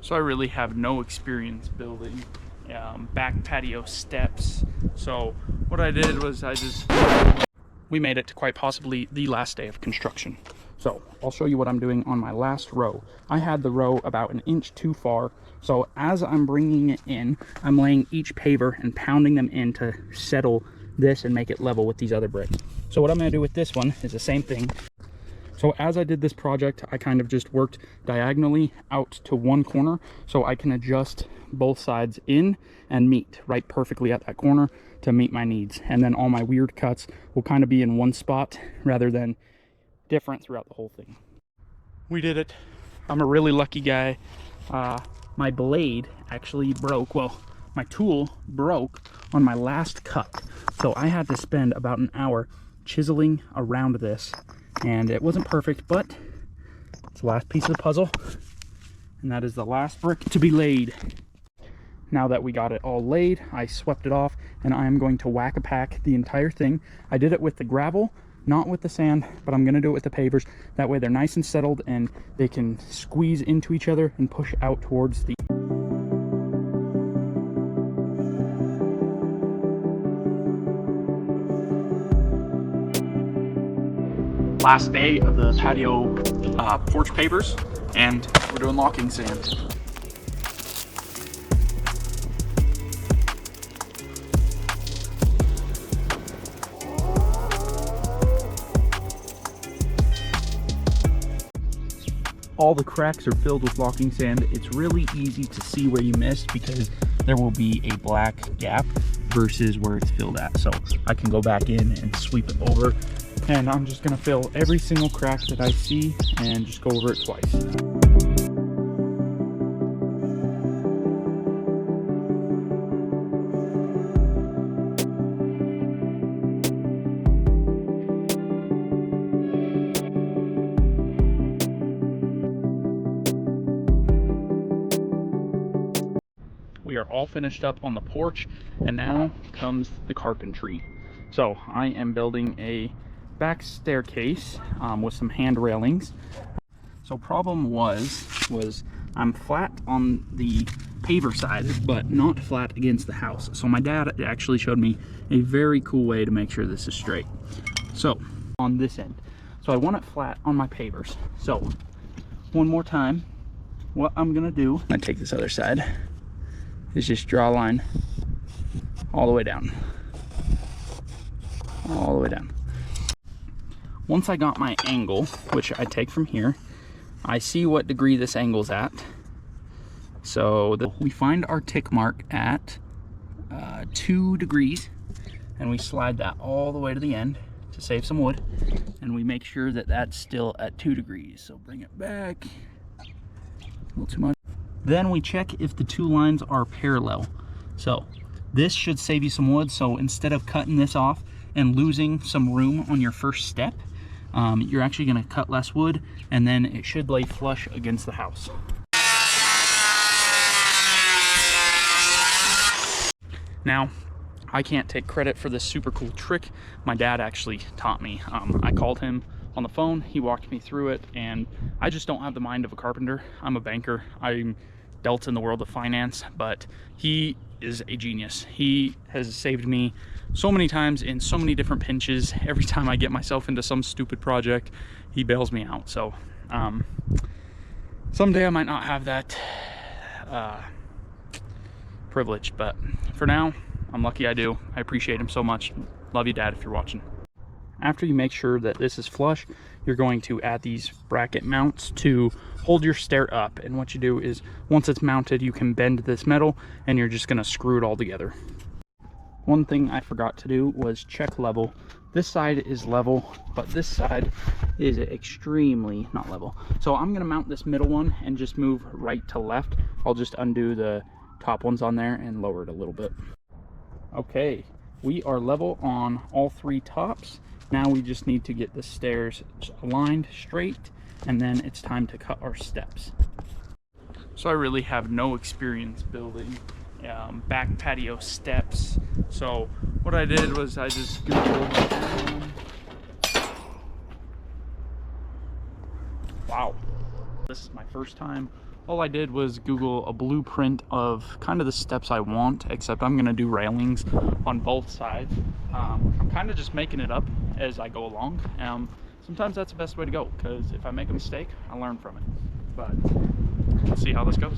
So I really have no experience building back patio steps. So what I did was we made it to quite possibly the last day of construction. So I'll show you what I'm doing on my last row. I had the row about an inch too far. So as I'm bringing it in, I'm laying each paver and pounding them in to settle this and make it level with these other bricks. So what I'm gonna do with this one is the same thing. So as I did this project, I kind of just worked diagonally out to one corner so I can adjust both sides in and meet right perfectly at that corner to meet my needs. And then all my weird cuts will kind of be in one spot rather than different throughout the whole thing. We did it. I'm a really lucky guy. My blade actually broke. Well, my tool broke on my last cut. So I had to spend about an hour chiseling around this. And it wasn't perfect, but it's the last piece of the puzzle. And that is the last brick to be laid. Now that we got it all laid, I swept it off and I am going to whack-a-pack the entire thing. I did it with the gravel, not with the sand, but I'm gonna do it with the pavers. That way they're nice and settled and they can squeeze into each other and push out towards the... Last day of the patio porch pavers, and we're doing locking sand. All the cracks are filled with locking sand. It's really easy to see where you missed because there will be a black gap versus where it's filled at. So I can go back in and sweep it over. And I'm just gonna fill every single crack that I see and just go over it twice. We are all finished up on the porch, and now comes the carpentry. So I am building a back staircase with some hand railings. So problem was I'm flat on the paver side, but not flat against the house. So my dad actually showed me a very cool way to make sure this is straight. So on this end, so I want it flat on my pavers. So one more time, what I'm gonna do, I take this other side, is just draw a line all the way down, all the way down. Once I got my angle, which I take from here, I see what degree this angle's at. So we find our tick mark at 2 degrees, and we slide that all the way to the end to save some wood. And we make sure that that's still at 2 degrees. So bring it back, a little too much. Then we check if the 2 lines are parallel. So this should save you some wood. So instead of cutting this off and losing some room on your first step, you're actually going to cut less wood, and then it should lay flush against the house. Now, I can't take credit for this super cool trick. My dad actually taught me. I called him on the phone, he walked me through it, and I just don't have the mind of a carpenter. I'm a banker. I'm dealt in the world of finance, but he is a genius. He has saved me so many times in so many different pinches. Every time I get myself into some stupid project, he bails me out. So someday I might not have that privilege, but for now I'm lucky I do. I appreciate him so much. Love you, Dad, if you're watching. After you make sure that this is flush, you're going to add these bracket mounts to hold your stair up. And what you do is, once it's mounted, you can bend this metal and you're just gonna screw it all together. One thing I forgot to do was check level. This side is level, but this side is extremely not level. So I'm gonna mount this middle one and just move right to left. I'll just undo the top ones on there and lower it a little bit. Okay, we are level on all 3 tops. Now we just need to get the stairs aligned straight, and then it's time to cut our steps. So I really have no experience building back patio steps. So what I did was I just Googled down. Wow, this is my first time all I did was Google a blueprint of kind of the steps I want, except I'm gonna do railings on both sides. I'm kind of just making it up as I go along. Sometimes that's the best way to go, because if I make a mistake, I learn from it. But let's see how this goes.